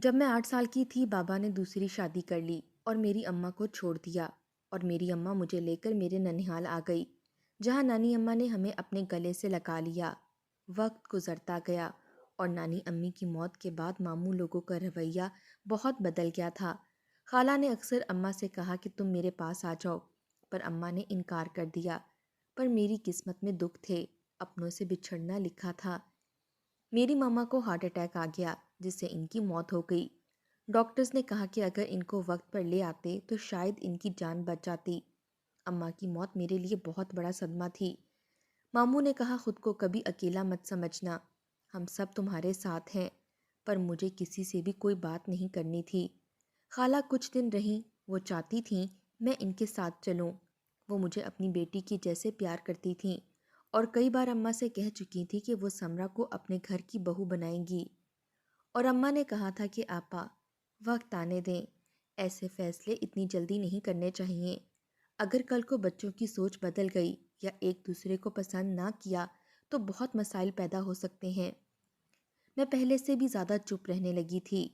جب میں 8 سال کی تھی بابا نے دوسری شادی کر لی اور میری اماں کو چھوڑ دیا اور میری اماں مجھے لے کر میرے ننیھال آ گئی جہاں نانی اماں نے ہمیں اپنے گلے سے لگا لیا۔ وقت گزرتا گیا اور نانی امی کی موت کے بعد ماموں لوگوں کا رویہ بہت بدل گیا تھا۔ خالہ نے اکثر اماں سے کہا کہ تم میرے پاس آ جاؤ، پر اماں نے انکار کر دیا۔ پر میری قسمت میں دکھ تھے، اپنوں سے بچھڑنا لکھا تھا۔ میری ماما کو ہارٹ اٹیک آ گیا جس سے ان کی موت ہو گئی۔ ڈاکٹرز نے کہا کہ اگر ان کو وقت پر لے آتے تو شاید ان کی جان بچ جاتی۔ اماں کی موت میرے لیے بہت بڑا صدمہ تھی۔ ماموں نے کہا خود کو کبھی اکیلا مت سمجھنا، ہم سب تمہارے ساتھ ہیں، پر مجھے کسی سے بھی کوئی بات نہیں کرنی تھی۔ خالہ کچھ دن رہیں، وہ چاہتی تھیں میں ان کے ساتھ چلوں۔ وہ مجھے اپنی بیٹی کی جیسے پیار کرتی تھیں اور کئی بار اماں سے کہہ چکی تھی کہ وہ سمرا کو اپنے گھر کی بہو بنائیں گی، اور اماں نے کہا تھا کہ آپا وقت آنے دیں، ایسے فیصلے اتنی جلدی نہیں کرنے چاہیے۔ اگر کل کو بچوں کی سوچ بدل گئی یا ایک دوسرے کو پسند نہ کیا تو بہت مسائل پیدا ہو سکتے ہیں۔ میں پہلے سے بھی زیادہ چپ رہنے لگی تھی۔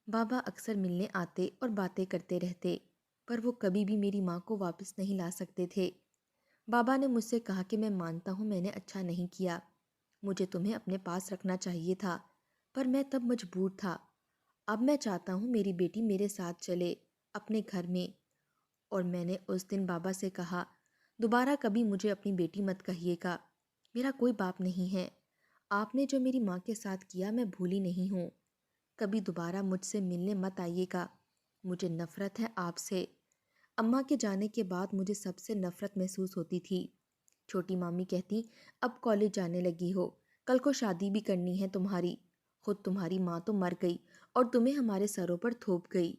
بابا اکثر ملنے آتے اور باتیں کرتے رہتے، پر وہ کبھی بھی میری ماں کو واپس نہیں لا سکتے تھے۔ بابا نے مجھ سے کہا کہ میں مانتا ہوں میں نے اچھا نہیں کیا، مجھے تمہیں اپنے پاس رکھنا چاہیے تھا، پر میں تب مجبور تھا۔ اب میں چاہتا ہوں میری بیٹی میرے ساتھ چلے اپنے گھر میں۔ اور میں نے اس دن بابا سے کہا دوبارہ کبھی مجھے اپنی بیٹی مت کہیے گا، میرا کوئی باپ نہیں ہے۔ آپ نے جو میری ماں کے ساتھ کیا میں بھولی نہیں ہوں، کبھی دوبارہ مجھ سے ملنے مت آئیے گا، مجھے نفرت ہے آپ سے۔ اماں کے جانے کے بعد مجھے سب سے نفرت محسوس ہوتی تھی۔ چھوٹی مامی کہتی اب کالج جانے لگی ہو، کل کو شادی بھی کرنی ہے تمہاری، خود تمہاری ماں تو مر گئی اور تمہیں ہمارے سروں پر تھوپ گئی،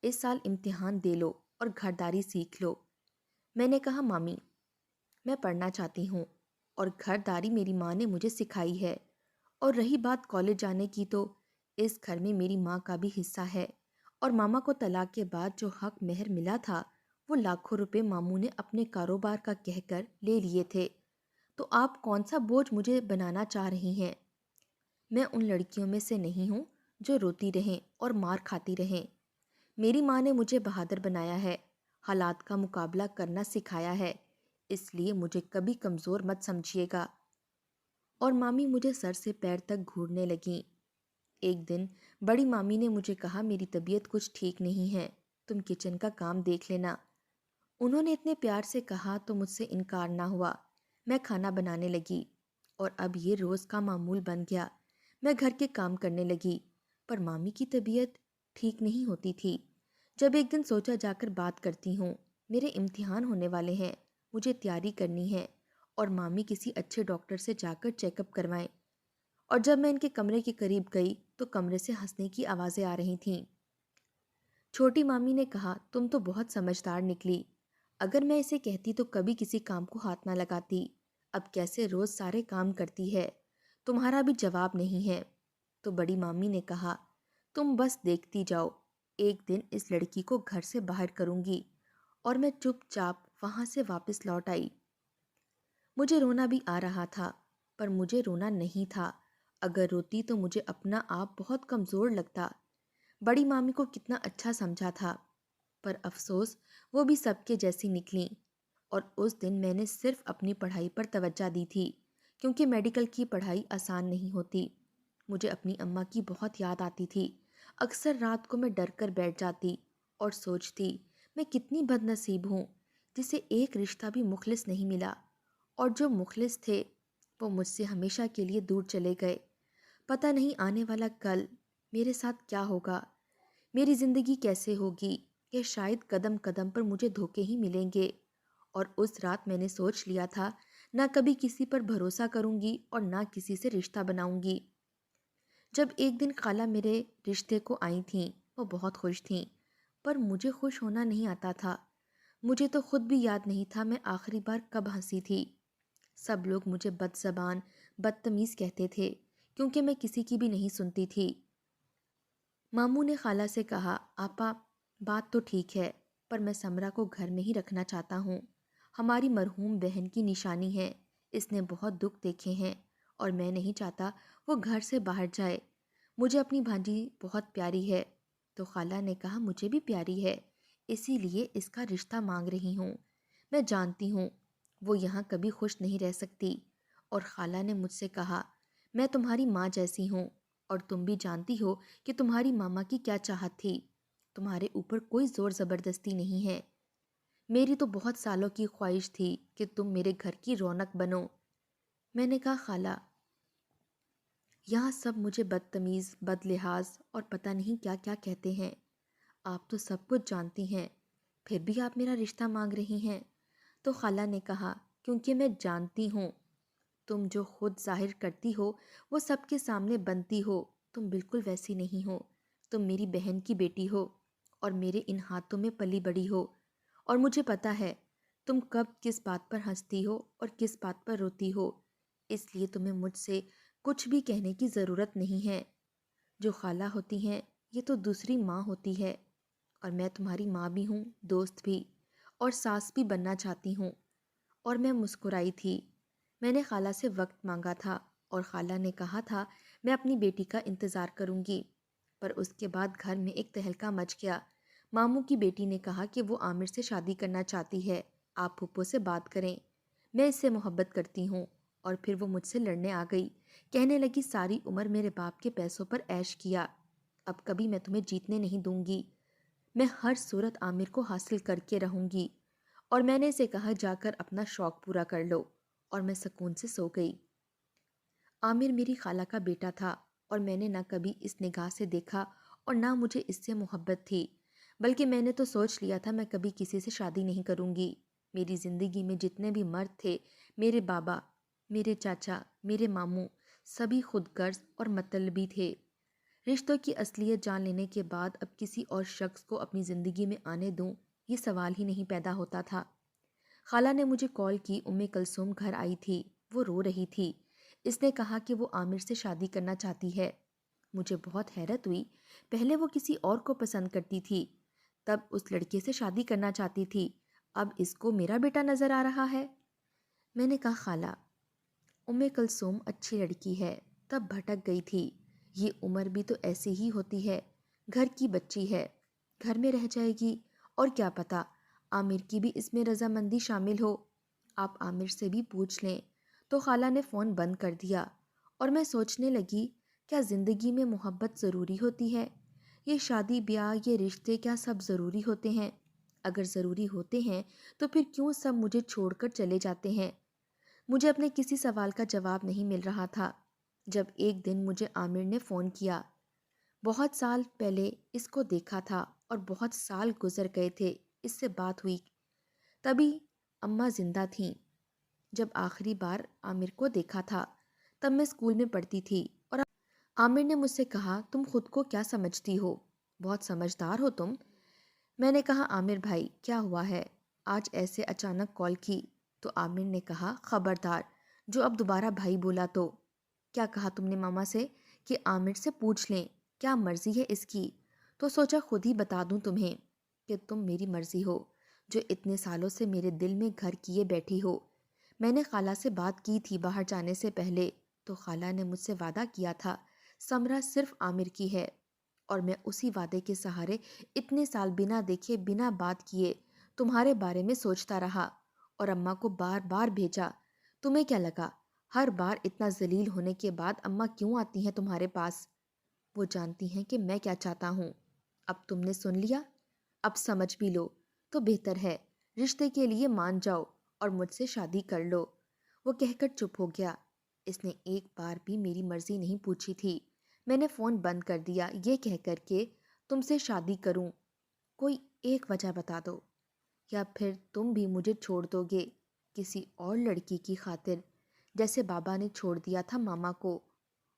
اس سال امتحان دے لو اور گھرداری سیکھ لو۔ میں نے کہا مامی میں پڑھنا چاہتی ہوں اور گھرداری میری ماں نے مجھے سکھائی ہے، اور رہی بات کالج جانے کی تو اس گھر میں میری ماں کا بھی حصہ ہے، اور ماما کو طلاق کے بعد جو حق مہر ملا تھا وہ لاکھوں روپے ماموں نے اپنے کاروبار کا کہہ کر لے لیے تھے، تو آپ کون سا بوجھ مجھے بنانا چاہ رہی ہیں؟ میں ان لڑکیوں میں سے نہیں ہوں جو روتی رہیں اور مار کھاتی رہیں۔ میری ماں نے مجھے بہادر بنایا ہے، حالات کا مقابلہ کرنا سکھایا ہے، اس لیے مجھے کبھی کمزور مت سمجھیے گا۔ اور مامی مجھے سر سے پیر تک گھورنے لگیں۔ ایک دن بڑی مامی نے مجھے کہا میری طبیعت کچھ ٹھیک نہیں ہے، تم کچن کا کام دیکھ لینا۔ انہوں نے اتنے پیار سے کہا تو مجھ سے انکار نہ ہوا۔ میں کھانا بنانے لگی اور اب یہ روز کا معمول بن گیا۔ میں گھر کے کام کرنے لگی، پر مامی کی طبیعت ٹھیک نہیں ہوتی تھی۔ جب ایک دن سوچا جا کر بات کرتی ہوں، میرے امتحان ہونے والے ہیں، مجھے تیاری کرنی ہے، اور مامی کسی اچھے ڈاکٹر سے جا کر چیک اپ کروائیں۔ اور جب میں ان کے کمرے کے قریب گئی تو کمرے سے ہنسنے کی آوازیں آ رہی تھیں۔ چھوٹی مامی نے کہا تم تو بہت سمجھدار نکلی، اگر میں اسے کہتی تو کبھی کسی کام کو ہاتھ نہ لگاتی، اب کیسے روز سارے کام کرتی ہے، تمہارا بھی جواب نہیں ہے۔ تو بڑی مامی نے کہا تم بس دیکھتی جاؤ، ایک دن اس لڑکی کو گھر سے باہر کروں گی، اور میں چپ چاپ وہاں سے واپس لوٹ آئی۔ مجھے رونا بھی آ رہا تھا، پر مجھے رونا نہیں تھا، اگر روتی تو مجھے اپنا آپ بہت کمزور لگتا۔ بڑی مامی کو کتنا اچھا سمجھا تھا، پر افسوس وہ بھی سب کے جیسی نکلیں، اور اس دن میں نے صرف اپنی پڑھائی پر توجہ دی تھی، کیونکہ میڈیکل کی پڑھائی آسان نہیں ہوتی۔ مجھے اپنی اماں کی بہت یاد آتی تھی، اکثر رات کو میں ڈر کر بیٹھ جاتی اور سوچتی میں کتنی بد نصیب ہوں جسے ایک رشتہ بھی مخلص نہیں ملا، اور جو مخلص تھے وہ مجھ سے ہمیشہ کے لیے دور چلے گئے۔ پتہ نہیں آنے والا کل میرے ساتھ کیا ہوگا، میری زندگی کیسے ہوگی، یا شاید قدم قدم پر مجھے دھوکے ہی ملیں گے۔ اور اس رات میں نے سوچ لیا تھا نہ کبھی کسی پر بھروسہ کروں گی اور نہ کسی سے رشتہ بناؤں گی۔ جب ایک دن خالہ میرے رشتے کو آئی تھیں وہ بہت خوش تھیں، پر مجھے خوش ہونا نہیں آتا تھا۔ مجھے تو خود بھی یاد نہیں تھا میں آخری بار کب ہنسی تھی۔ سب لوگ مجھے بد زبان بدتمیز کہتے تھے کیونکہ میں کسی کی بھی نہیں سنتی تھی۔ ماموں نے خالہ سے کہا آپا بات تو ٹھیک ہے، پر میں سمرا کو گھر میں ہی رکھنا چاہتا ہوں، ہماری مرحوم بہن کی نشانی ہے، اس نے بہت دکھ دیکھے ہیں اور میں نہیں چاہتا وہ گھر سے باہر جائے، مجھے اپنی بھانجی بہت پیاری ہے۔ تو خالہ نے کہا مجھے بھی پیاری ہے، اسی لیے اس کا رشتہ مانگ رہی ہوں۔ میں جانتی ہوں وہ یہاں کبھی خوش نہیں رہ سکتی۔ اور خالہ نے مجھ سے کہا میں تمہاری ماں جیسی ہوں، اور تم بھی جانتی ہو کہ تمہاری ماما کی کیا چاہت تھی۔ تمہارے اوپر کوئی زور زبردستی نہیں ہے، میری تو بہت سالوں کی خواہش تھی کہ تم میرے گھر کی رونق بنو۔ میں نے کہا خالہ، یہاں سب مجھے بدتمیز، بد لحاظ اور پتہ نہیں کیا کیا کہتے ہیں۔ آپ تو سب کچھ جانتی ہیں، پھر بھی آپ میرا رشتہ مانگ رہی ہیں۔ تو خالہ نے کہا کیونکہ میں جانتی ہوں تم جو خود ظاہر کرتی ہو وہ سب کے سامنے بنتی ہو، تم بالکل ویسی نہیں ہو۔ تم میری بہن کی بیٹی ہو اور میرے ان ہاتھوں میں پلی بڑی ہو، اور مجھے پتہ ہے تم کب کس بات پر ہنستی ہو اور کس بات پر روتی ہو، اس لیے تمہیں مجھ سے کچھ بھی کہنے کی ضرورت نہیں ہے۔ جو خالہ ہوتی ہیں یہ تو دوسری ماں ہوتی ہے، اور میں تمہاری ماں بھی ہوں، دوست بھی، اور ساس بھی بننا چاہتی ہوں۔ اور میں مسکرائی تھی۔ میں نے خالہ سے وقت مانگا تھا اور خالہ نے کہا تھا میں اپنی بیٹی کا انتظار کروں گی، پر اس کے بعد گھر میں ایک تہلکہ مچ گیا۔ ماموں کی بیٹی نے کہا کہ وہ عامر سے شادی کرنا چاہتی ہے، آپ پھپھو سے بات کریں، میں اس سے محبت کرتی ہوں۔ اور پھر وہ مجھ سے لڑنے آ گئی، کہنے لگی ساری عمر میرے باپ کے پیسوں پر عیش کیا، اب کبھی میں تمہیں جیتنے نہیں دوں گی، میں ہر صورت عامر کو حاصل کر کے رہوں گی۔ اور میں نے اسے کہا جا کر اپنا شوق پورا کر لو، اور میں سکون سے سو گئی۔ عامر میری خالہ کا بیٹا تھا، اور میں نے نہ کبھی اس نگاہ سے دیکھا اور نہ مجھے اس سے محبت تھی، بلکہ میں نے تو سوچ لیا تھا میں کبھی کسی سے شادی نہیں کروں گی۔ میری زندگی میں جتنے بھی مرد تھے، میرے بابا، میرے چاچا، میرے ماموں، سبھی خود غرض اور مطلبی تھے۔ رشتوں کی اصلیت جان لینے کے بعد اب کسی اور شخص کو اپنی زندگی میں آنے دوں، یہ سوال ہی نہیں پیدا ہوتا تھا۔ خالہ نے مجھے کال کی، کلثوم گھر آئی تھی، وہ رو رہی تھی۔ اس نے کہا کہ وہ عامر سے شادی کرنا چاہتی ہے۔ مجھے بہت حیرت ہوئی، پہلے وہ کسی اور کو پسند کرتی تھی، تب اس لڑکے سے شادی کرنا چاہتی تھی، اب اس کو میرا بیٹا نظر آ رہا ہے۔ میں نے کہا خالہ، کلثوم اچھی لڑکی ہے، تب بھٹک گئی تھی، یہ عمر بھی تو ایسی ہی ہوتی ہے، گھر کی بچی ہے، گھر میں رہ جائے گی، اور کیا پتا عامر کی بھی اس میں رضامندی شامل ہو، آپ عامر سے بھی پوچھ لیں۔ تو خالہ نے فون بند کر دیا، اور میں سوچنے لگی کیا زندگی میں محبت ضروری ہوتی ہے؟ یہ شادی بیاہ، یہ رشتے کیا سب ضروری ہوتے ہیں؟ اگر ضروری ہوتے ہیں تو پھر کیوں سب مجھے چھوڑ کر چلے جاتے ہیں؟ مجھے اپنے کسی سوال کا جواب نہیں مل رہا تھا، جب ایک دن مجھے عامر نے فون کیا۔ بہت سال پہلے اس کو دیکھا تھا اور بہت سال گزر گئے تھے اس سے بات ہوئی، تبھی اماں زندہ تھیں جب آخری بار عامر کو دیکھا تھا، تب میں اسکول میں پڑھتی تھی، اور عامر نے مجھ سے کہا تم خود کو کیا سمجھتی ہو، بہت سمجھدار ہو تم۔ میں نے کہا عامر بھائی کیا ہوا ہے، آج ایسے اچانک کال کی؟ تو عامر نے کہا خبردار، جو اب دوبارہ بھائی بولا تو۔ کیا کہا تم نے ماما سے؟ کہ عامر سے پوچھ لیں، کیا مرضی ہے اس کی؟ تو سوچا خود ہی بتا دوں تمہیں کہ تم میری مرضی ہو، جو اتنے سالوں سے میرے دل میں گھر کیے بیٹھی ہو۔ میں نے خالہ سے بات کی تھی باہر جانے سے پہلے، تو خالہ نے مجھ سے وعدہ کیا تھا سمرہ صرف عامر کی ہے، اور میں اسی وعدے کے سہارے اتنے سال بنا دیکھے بنا بات کیے تمہارے بارے میں سوچتا رہا، اور اماں کو بار بار بھیجا۔ تمہیں کیا لگا ہر بار اتنا ذلیل ہونے کے بعد اماں کیوں آتی ہیں تمہارے پاس؟ وہ جانتی ہیں کہ میں کیا چاہتا ہوں۔ اب تم نے سن لیا، اب سمجھ بھی لو تو بہتر ہے، رشتے کے لیے مان جاؤ اور مجھ سے شادی کر لو۔ وہ کہہ کر چپ ہو گیا، اس نے ایک بار بھی میری مرضی نہیں پوچھی تھی۔ میں نے فون بند کر دیا یہ کہہ کر کے تم سے شادی کروں، کوئی ایک وجہ بتا دو، یا پھر تم بھی مجھے چھوڑ دو گے کسی اور لڑکی کی خاطر، جیسے بابا نے چھوڑ دیا تھا ماما کو۔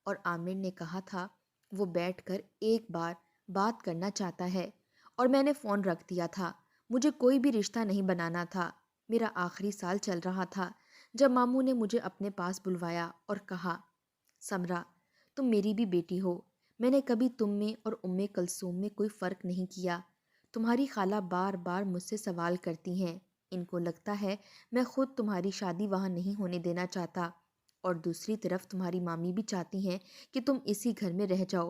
اور عامر نے کہا تھا وہ بیٹھ کر ایک بار بات کرنا چاہتا ہے، اور میں نے فون رکھ دیا تھا، مجھے کوئی بھی رشتہ نہیں بنانا تھا۔ میرا آخری سال چل رہا تھا جب ماموں نے مجھے اپنے پاس بلوایا اور کہا سمرہ تم میری بھی بیٹی ہو، میں نے کبھی تم میں اور کلثوم میں کوئی فرق نہیں کیا۔ تمہاری خالہ بار بار مجھ سے سوال کرتی ہیں، ان کو لگتا ہے میں خود تمہاری شادی وہاں نہیں ہونے دینا چاہتا، اور دوسری طرف تمہاری مامی بھی چاہتی ہیں کہ تم اسی گھر میں رہ جاؤ،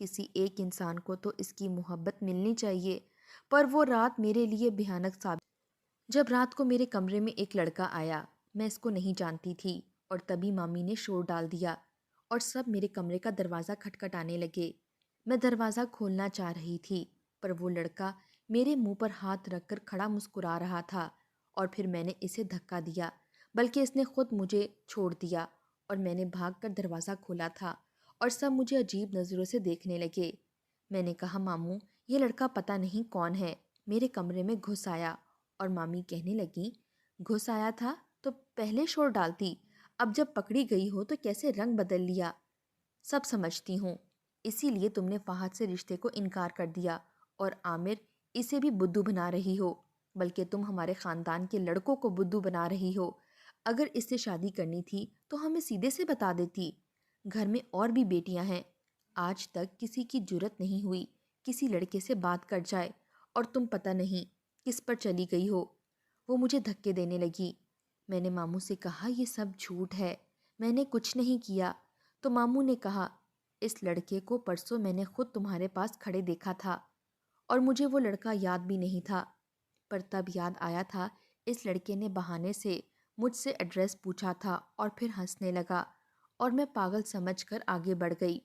کسی ایک انسان کو تو اس کی محبت ملنی چاہیے، پر وہ رات میرے لیے بھیانک ثابت۔ جب رات کو میرے کمرے میں ایک لڑکا آیا، میں اس کو نہیں جانتی تھی، اور تبھی مامی نے شور ڈال دیا اور سب میرے کمرے کا دروازہ کھٹکھٹانے لگے۔ میں دروازہ کھولنا چاہ رہی تھی، پر وہ لڑکا میرے منہ پر ہاتھ رکھ کر کھڑا مسکرا رہا تھا، اور پھر میں نے اسے دھکا دیا، بلکہ اس نے خود مجھے چھوڑ دیا، اور میں نے بھاگ کر دروازہ کھولا تھا، اور سب مجھے عجیب نظروں سے دیکھنے لگے۔ میں نے کہا، ماموں، یہ لڑکا پتہ نہیں کون ہے، میرے کمرے میں گھس آیا، اور مامی کہنے لگی، گھس آیا تھا تو پہلے شور ڈالتی، اب جب پکڑی گئی ہو تو کیسے رنگ بدل لیا۔ سب سمجھتی ہوں، اسی لیے تم نے فہد سے رشتے کو انکار کر دیا، اور عامر اسے بھی بدھو بنا رہی ہو، بلکہ تم ہمارے خاندان کے لڑکوں کو بدھو بنا رہی ہو۔ اگر اس سے شادی کرنی تھی تو ہمیں سیدھے سے بتا دیتی، گھر میں اور بھی بیٹیاں ہیں، آج تک کسی کی جرت نہیں ہوئی کسی لڑکے سے بات کر جائے، اور تم پتہ نہیں کس پر چلی گئی ہو۔ وہ مجھے دھکے دینے لگی۔ میں نے ماموں سے کہا، یہ سب جھوٹ ہے، میں نے کچھ نہیں کیا۔ تو ماموں نے کہا، اس لڑکے کو پرسوں میں نے خود تمہارے پاس کھڑے دیکھا تھا، اور مجھے وہ لڑکا یاد بھی نہیں تھا، پر تب یاد آیا تھا اس لڑکے نے بہانے سے مجھ سے ایڈریس پوچھا تھا، اور پھر ہنسنے لگا، اور میں پاگل سمجھ کر آگے بڑھ گئی۔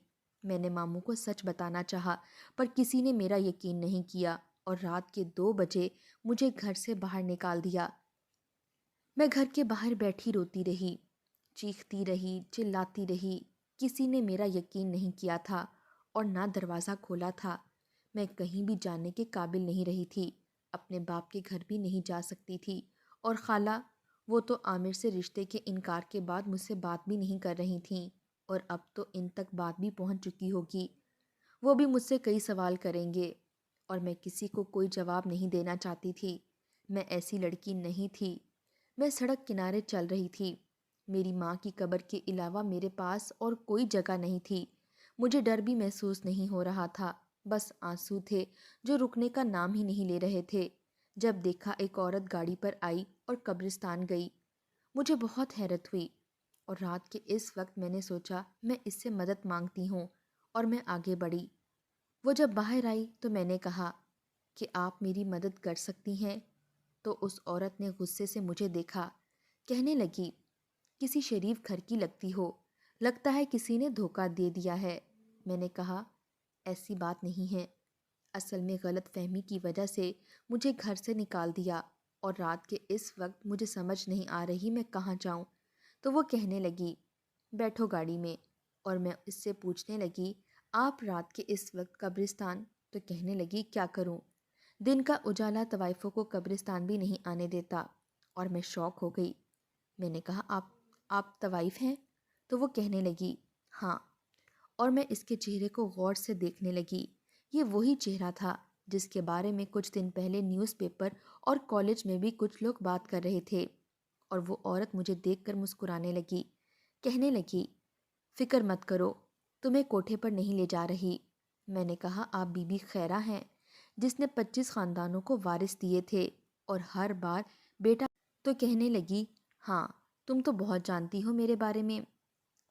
میں نے ماموں کو سچ بتانا چاہا، پر کسی نے میرا یقین نہیں کیا، اور رات کے 2 بجے مجھے گھر سے باہر نکال دیا۔ میں گھر کے باہر بیٹھی روتی رہی، چیختی رہی، چلاتی رہی، کسی نے میرا یقین نہیں کیا تھا، اور نہ دروازہ کھولا تھا۔ میں کہیں بھی جانے کے قابل نہیں رہی تھی، اپنے باپ کے گھر بھی نہیں جا سکتی تھی، اور خالہ، وہ تو عامر سے رشتے کے انکار کے بعد مجھ سے بات بھی نہیں کر رہی تھیں، اور اب تو ان تک بات بھی پہنچ چکی ہوگی۔ وہ بھی مجھ سے کئی سوال کریں گے، اور میں کسی کو کوئی جواب نہیں دینا چاہتی تھی۔ میں ایسی لڑکی نہیں تھی۔ میں سڑک کنارے چل رہی تھی، میری ماں کی قبر کے علاوہ میرے پاس اور کوئی جگہ نہیں تھی۔ مجھے ڈر بھی محسوس نہیں ہو رہا تھا، بس آنسو تھے جو رکنے کا نام ہی نہیں لے رہے تھے۔ جب دیکھا ایک عورت گاڑی پر آئی اور قبرستان گئی، مجھے بہت حیرت ہوئی، اور رات کے اس وقت میں نے سوچا میں اس سے مدد مانگتی ہوں، اور میں آگے بڑھی۔ وہ جب باہر آئی تو میں نے کہا کہ آپ میری مدد کر سکتی ہیں؟ تو اس عورت نے غصے سے مجھے دیکھا، کہنے لگی، کسی شریف گھر کی لگتی ہو، لگتا ہے کسی نے دھوکہ دے دیا ہے۔ میں نے کہا، ایسی بات نہیں ہے، اصل میں غلط فہمی کی وجہ سے مجھے گھر سے نکال دیا، اور رات کے اس وقت مجھے سمجھ نہیں آ رہی میں کہاں جاؤں۔ تو وہ کہنے لگی، بیٹھو گاڑی میں، اور میں اس سے پوچھنے لگی، آپ رات کے اس وقت قبرستان؟ تو کہنے لگی، کیا کروں، دن کا اجالا طوائفوں کو قبرستان بھی نہیں آنے دیتا۔ اور میں شوق ہو گئی۔ میں نے کہا، آپ طوائف ہیں؟ تو وہ کہنے لگی، ہاں، اور میں اس کے چہرے کو غور سے دیکھنے لگی۔ یہ وہی چہرہ تھا جس کے بارے میں کچھ دن پہلے نیوز پیپر اور کالج میں بھی کچھ لوگ بات کر رہے تھے، اور وہ عورت مجھے دیکھ کر مسکرانے لگی، کہنے لگی، فکر مت کرو، تمہیں کوٹھے پر نہیں لے جا رہی۔ میں نے کہا، آپ بی بی خیرہ ہیں، جس نے 25 خاندانوں کو وارث دیے تھے، اور ہر بار بیٹا؟ تو کہنے لگی، ہاں، تم تو بہت جانتی ہو میرے بارے میں۔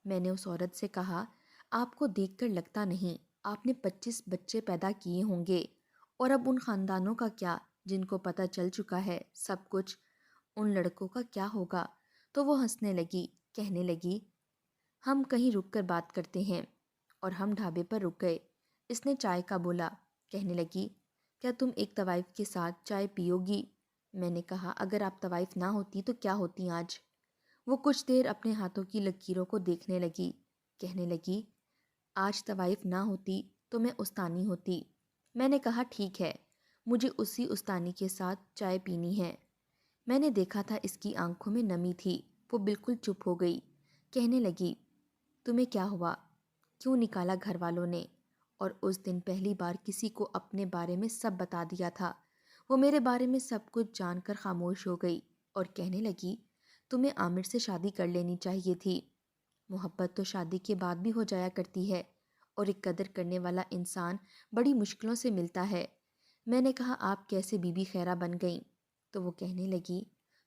میں نے اس عورت سے کہا، آپ کو دیکھ کر لگتا نہیں، آپ نے 25 بچے پیدا کیے ہوں گے، اور اب ان خاندانوں کا کیا جن کو پتہ چل چکا ہے سب کچھ، ان لڑکوں کا کیا ہوگا؟ تو وہ ہنسنے لگی، کہنے لگی، ہم کہیں رک کر بات کرتے ہیں، اور ہم ڈھابے پر رک گئے۔ اس نے چائے کا بولا، کہنے لگی، کیا تم ایک طوائف کے ساتھ چائے پیو گی؟ میں نے کہا، اگر آپ طوائف نہ ہوتی تو کیا ہوتی آج؟ وہ کچھ دیر اپنے ہاتھوں کی لکیروں کو دیکھنے لگی، کہنے لگی، آج طوائف نہ ہوتی تو میں استانی ہوتی۔ میں نے کہا، ٹھیک ہے، مجھے اسی استانی کے ساتھ چائے پینی ہے۔ میں نے دیکھا تھا اس کی آنکھوں میں نمی تھی، وہ بالکل چپ ہو گئی، کہنے لگی، تمہیں کیا ہوا؟ کیوں نکالا گھر والوں نے؟ اور اس دن پہلی بار کسی کو اپنے بارے میں سب بتا دیا تھا۔ وہ میرے بارے میں سب کچھ جان کر خاموش ہو گئی، اور کہنے لگی، تمہیں عامر سے شادی کر لینی چاہیے تھی۔ محبت تو شادی کے بعد بھی ہو جایا کرتی ہے، اور ایک قدر کرنے والا انسان بڑی مشکلوں سے ملتا ہے۔ میں نے کہا، آپ کیسے بی بی خیرہ بن گئیں؟ تو وہ کہنے لگی،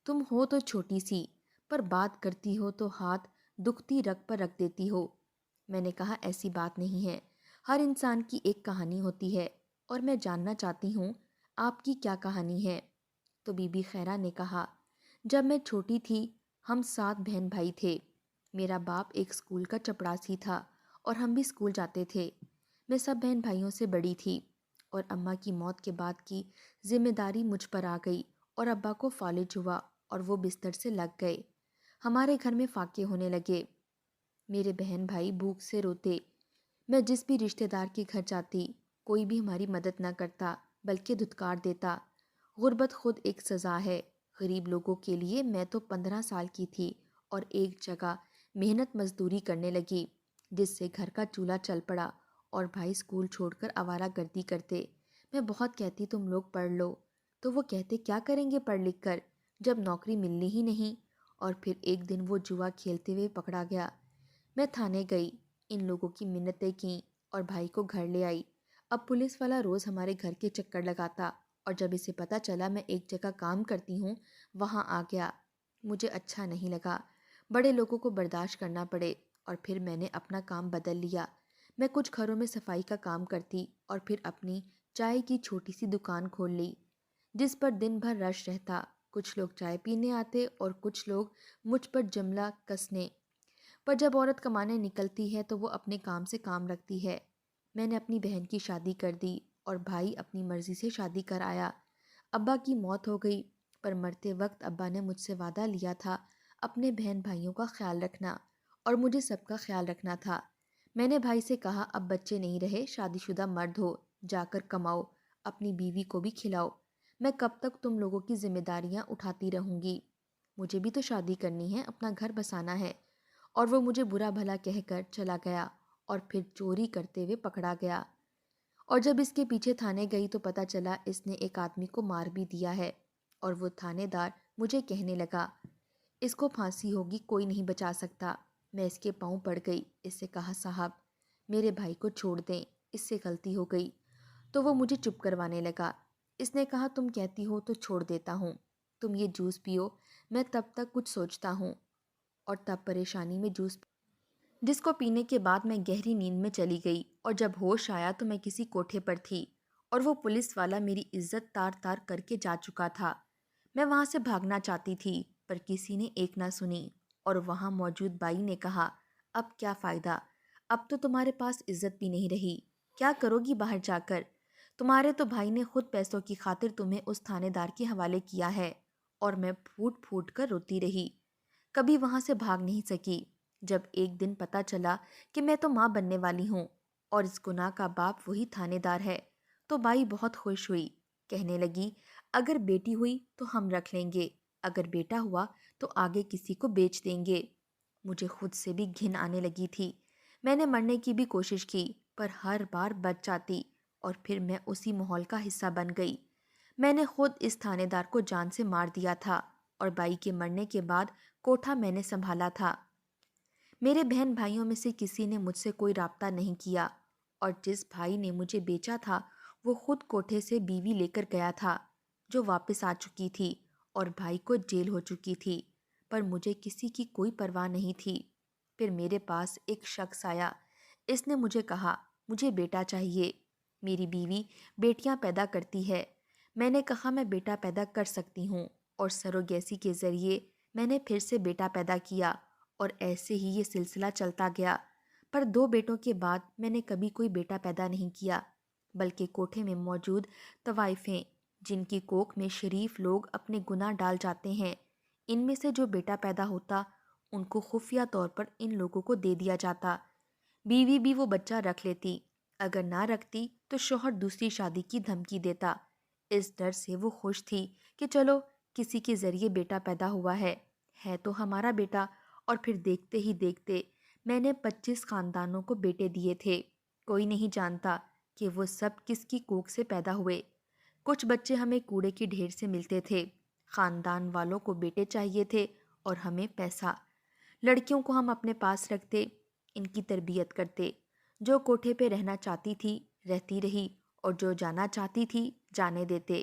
تم ہو تو چھوٹی سی، پر بات کرتی ہو تو ہاتھ دکھتی رگ پر رکھ دیتی ہو۔ میں نے کہا، ایسی بات نہیں ہے، ہر انسان کی ایک کہانی ہوتی ہے اور میں جاننا چاہتی ہوں آپ کی کیا کہانی ہے۔ تو بی بی خیرہ نے کہا، جب میں چھوٹی تھی ہم 7 بہن بھائی تھے۔ میرا باپ ایک اسکول کا چپڑاسی تھا اور ہم بھی اسکول جاتے تھے۔ میں سب بہن بھائیوں سے بڑی تھی اور اماں کی موت کے بعد کی ذمہ داری مجھ پر آ گئی اور ابا کو فالج ہوا اور وہ بستر سے لگ گئے۔ ہمارے گھر میں فاقے ہونے لگے۔ میرے بہن بھائی بھوک سے روتے۔ میں جس بھی رشتہ دار کے گھر جاتی کوئی بھی ہماری مدد نہ کرتا بلکہ دھتکار دیتا۔ غربت خود ایک سزا ہے۔ غریب لوگوں کے لیے میں تو 15 سال کی تھی اور ایک جگہ محنت مزدوری کرنے لگی جس سے گھر کا چولہا چل پڑا اور بھائی اسکول چھوڑ کر آوارہ گردی کرتے۔ میں بہت کہتی تم لوگ پڑھ لو تو وہ کہتے کیا کریں گے پڑھ لکھ کر جب نوکری ملنی ہی نہیں، اور پھر ایک دن وہ جوا کھیلتے ہوئے پکڑا گیا۔ میں تھانے گئی، ان لوگوں کی منتیں کیں اور بھائی کو گھر لے آئی۔ اب پولیس والا روز ہمارے گھر کے چکر لگاتا اور جب اسے پتہ چلا میں ایک جگہ کام کرتی ہوں وہاں آ گیا۔ مجھے اچھا نہیں لگا، بڑے لوگوں کو برداشت کرنا پڑے، اور پھر میں نے اپنا کام بدل لیا۔ میں کچھ گھروں میں صفائی کا کام کرتی اور پھر اپنی چائے کی چھوٹی سی دکان کھول لی جس پر دن بھر رش رہتا۔ کچھ لوگ چائے پینے آتے اور کچھ لوگ مجھ پر جملہ کسنے۔ پر جب عورت کمانے نکلتی ہے تو وہ اپنے کام سے کام رکھتی ہے۔ میں نے اپنی بہن کی شادی کر دی اور بھائی اپنی مرضی سے شادی کر آیا۔ ابا کی موت ہو گئی، پر مرتے وقت ابا نے مجھ سے وعدہ لیا تھا اپنے بہن بھائیوں کا خیال رکھنا اور مجھے سب کا خیال رکھنا تھا۔ میں نے بھائی سے کہا اب بچے نہیں رہے، شادی شدہ مرد ہو، جا کر کماؤ، اپنی بیوی کو بھی کھلاؤ۔ میں کب تک تم لوگوں کی ذمہ داریاں اٹھاتی رہوں گی؟ مجھے بھی تو شادی کرنی ہے، اپنا گھر بسانا ہے۔ اور وہ مجھے برا بھلا کہہ کر چلا گیا اور پھر چوری کرتے ہوئے پکڑا گیا۔ اور جب اس کے پیچھے تھانے گئی تو پتہ چلا اس نے ایک آدمی کو مار بھی دیا ہے، اور وہ تھانے دار مجھے کہنے لگا اس کو پھانسی ہوگی، کوئی نہیں بچا سکتا۔ میں اس کے پاؤں پڑ گئی، اس سے کہا صاحب میرے بھائی کو چھوڑ دیں، اس سے غلطی ہو گئی۔ تو وہ مجھے چپ کروانے لگا۔ اس نے کہا تم کہتی ہو تو چھوڑ دیتا ہوں، تم یہ جوس پیو۔ میں تب تک کچھ سوچتا ہوں اور تب پریشانی میں جوس جس کو پینے کے بعد میں گہری نیند میں چلی گئی، اور جب ہوش آیا تو میں کسی کوٹھے پر تھی اور وہ پولیس والا میری عزت تار تار کر کے جا چکا تھا۔ میں وہاں سے بھاگنا چاہتی تھی پر کسی نے ایک نہ سنی، اور وہاں موجود بائی نے کہا اب کیا فائدہ، اب تو تمہارے پاس عزت بھی نہیں رہی، کیا کرو گی باہر جا کر؟ تمہارے تو بھائی نے خود پیسوں کی خاطر تمہیں اس تھانے دار کے حوالے کیا ہے۔ اور میں پھوٹ پھوٹ کر روتی رہی، کبھی وہاں سے بھاگ نہیں سکی۔ جب ایک دن پتا چلا کہ میں تو ماں بننے والی ہوں اور اس گناہ کا باپ وہی تھانے دار ہے تو بائی بہت خوش ہوئی، کہنے لگی اگر بیٹی ہوئی تو ہم رکھ لیں گے، اگر بیٹا ہوا تو آگے کسی کو بیچ دیں گے۔ مجھے خود سے بھی گھن آنے لگی تھی۔ میں نے مرنے کی بھی کوشش کی پر ہر بار بچ جاتی اور پھر میں اسی ماحول کا حصہ بن گئی۔ میں نے خود اس تھانے دار کو جان سے مار دیا تھا اور بائی کے مرنے کے بعد کوٹھا میں نے سنبھالا تھا۔ میرے بہن بھائیوں میں سے کسی نے مجھ سے کوئی رابطہ نہیں کیا، اور جس بھائی نے مجھے بیچا تھا وہ خود کوٹھے سے بیوی لے کر گیا تھا جو واپس آ چکی تھی اور بھائی کو جیل ہو چکی تھی، پر مجھے کسی کی کوئی پرواہ نہیں تھی۔ پھر میرے پاس ایک شخص آیا، اس نے مجھے کہا مجھے بیٹا چاہیے، میری بیوی بیٹیاں پیدا کرتی ہے۔ میں نے کہا میں بیٹا پیدا کر سکتی ہوں، اور سروگیسی کے ذریعے میں نے پھر سے بیٹا پیدا کیا، اور ایسے ہی یہ سلسلہ چلتا گیا۔ پر 2 بیٹوں کے بعد میں نے کبھی کوئی بیٹا پیدا نہیں کیا، بلکہ کوٹھے میں موجود طوائفیں جن کی کوکھ میں شریف لوگ اپنے گناہ ڈال جاتے ہیں، ان میں سے جو بیٹا پیدا ہوتا ان کو خفیہ طور پر ان لوگوں کو دے دیا جاتا۔ بیوی بھی وہ بچہ رکھ لیتی، اگر نہ رکھتی تو شوہر دوسری شادی کی دھمکی دیتا۔ اس ڈر سے وہ خوش تھی کہ چلو کسی کے ذریعے بیٹا پیدا ہوا ہے تو ہمارا بیٹا۔ اور پھر دیکھتے ہی دیکھتے میں نے 25 خاندانوں کو بیٹے دیے تھے۔ کوئی نہیں جانتا کہ وہ سب کس کی کوکھ سے پیدا ہوئے۔ کچھ بچے ہمیں کوڑے کے ڈھیر سے ملتے تھے، خاندان والوں کو بیٹے چاہیے تھے اور ہمیں پیسہ۔ لڑکیوں کو ہم اپنے پاس رکھتے، ان کی تربیت کرتے۔ جو کوٹھے پہ رہنا چاہتی تھی رہتی رہی، اور جو جانا چاہتی تھی جانے دیتے۔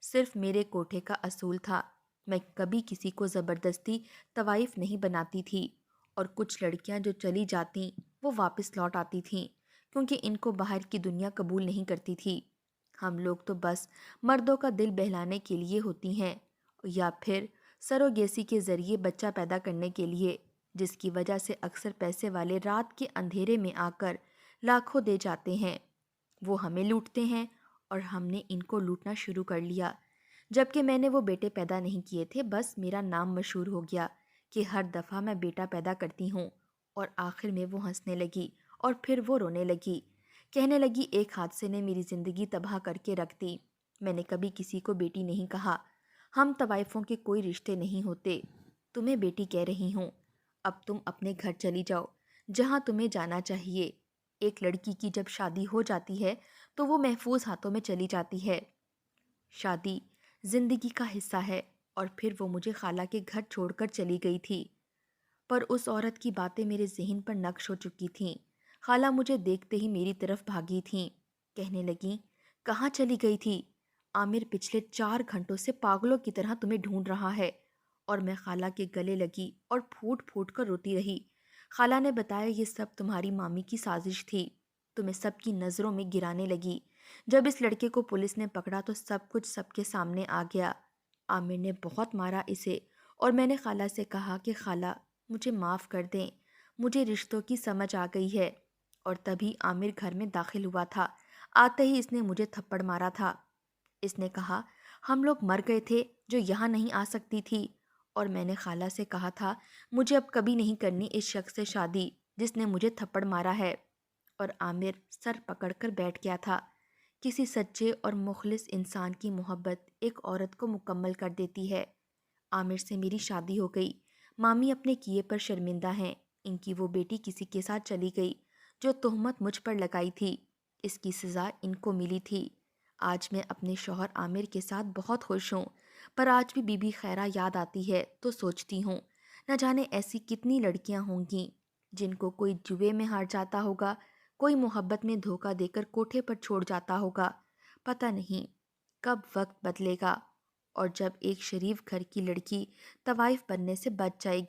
صرف میرے کوٹھے کا اصول تھا، میں کبھی کسی کو زبردستی طوائف نہیں بناتی تھی، اور کچھ لڑکیاں جو چلی جاتیں وہ واپس لوٹ آتی تھیں کیونکہ ان کو باہر کی دنیا قبول نہیں کرتی تھی۔ ہم لوگ تو بس مردوں کا دل بہلانے کے لیے ہوتی ہیں، یا پھر سروگیسی کے ذریعے بچہ پیدا کرنے کے لیے، جس کی وجہ سے اکثر پیسے والے رات کے اندھیرے میں آ کر لاکھوں دے جاتے ہیں۔ وہ ہمیں لوٹتے ہیں اور ہم نے ان کو لوٹنا شروع کر لیا۔ جبکہ میں نے وہ بیٹے پیدا نہیں کیے تھے، بس میرا نام مشہور ہو گیا کہ ہر دفعہ میں بیٹا پیدا کرتی ہوں۔ اور آخر میں وہ ہنسنے لگی اور پھر وہ رونے لگی، کہنے لگی ایک حادثے نے میری زندگی تباہ کر کے رکھ دی۔ میں نے کبھی کسی کو بیٹی نہیں کہا، ہم طوائفوں کے کوئی رشتے نہیں ہوتے۔ تمہیں بیٹی کہہ رہی ہوں، اب تم اپنے گھر چلی جاؤ جہاں تمہیں جانا چاہیے۔ ایک لڑکی کی جب شادی ہو جاتی ہے تو وہ محفوظ ہاتھوں میں چلی جاتی ہے۔ شادی زندگی کا حصہ ہے۔ اور پھر وہ مجھے خالہ کے گھر چھوڑ کر چلی گئی تھی۔ پر اس عورت کی باتیں میرے ذہن پر نقش ہو چکی تھیں۔ خالہ مجھے دیکھتے ہی میری طرف بھاگی تھیں، کہنے لگیں کہاں چلی گئی تھی؟ عامر پچھلے 4 گھنٹوں سے پاگلوں کی طرح تمہیں ڈھونڈ رہا ہے۔ اور میں خالہ کے گلے لگی اور پھوٹ پھوٹ کر روتی رہی۔ خالہ نے بتایا یہ سب تمہاری مامی کی سازش تھی، تمہیں سب کی نظروں میں گرانے لگی۔ جب اس لڑکے کو پولیس نے پکڑا تو سب کچھ سب کے سامنے آ گیا۔ عامر نے بہت مارا اسے، اور میں نے خالہ سے کہا کہ خالہ مجھے معاف کر دیں، مجھے رشتوں کی سمجھ آ گئی ہے۔ اور تبھی عامر گھر میں داخل ہوا تھا۔ آتے ہی اس نے مجھے تھپڑ مارا تھا۔ اس نے کہا ہم لوگ مر گئے تھے جو یہاں نہیں آ سکتی تھی۔ اور میں نے خالہ سے کہا تھا مجھے اب کبھی نہیں کرنی اس شخص سے شادی جس نے مجھے تھپڑ مارا ہے۔ اور عامر سر پکڑ کر بیٹھ گیا تھا۔ کسی سچے اور مخلص انسان کی محبت ایک عورت کو مکمل کر دیتی ہے۔ عامر سے میری شادی ہو گئی۔ مامی اپنے کیے پر شرمندہ ہیں۔ ان کی وہ بیٹی کسی کے ساتھ چلی گئی جو تہمت مجھ پر لگائی تھی۔ اس کی سزا ان کو ملی تھی۔ آج میں اپنے شوہر عامر کے ساتھ بہت خوش ہوں، پر آج بھی بی بی خیرہ یاد آتی ہے تو سوچتی ہوں نہ جانے ایسی کتنی لڑکیاں ہوں گی جن کو کوئی جوے میں ہار جاتا ہوگا، کوئی محبت میں دھوکہ دے کر کوٹھے پر چھوڑ جاتا ہوگا۔ پتہ نہیں کب وقت بدلے گا اور جب ایک شریف گھر کی لڑکی طوائف بننے سے بچ جائے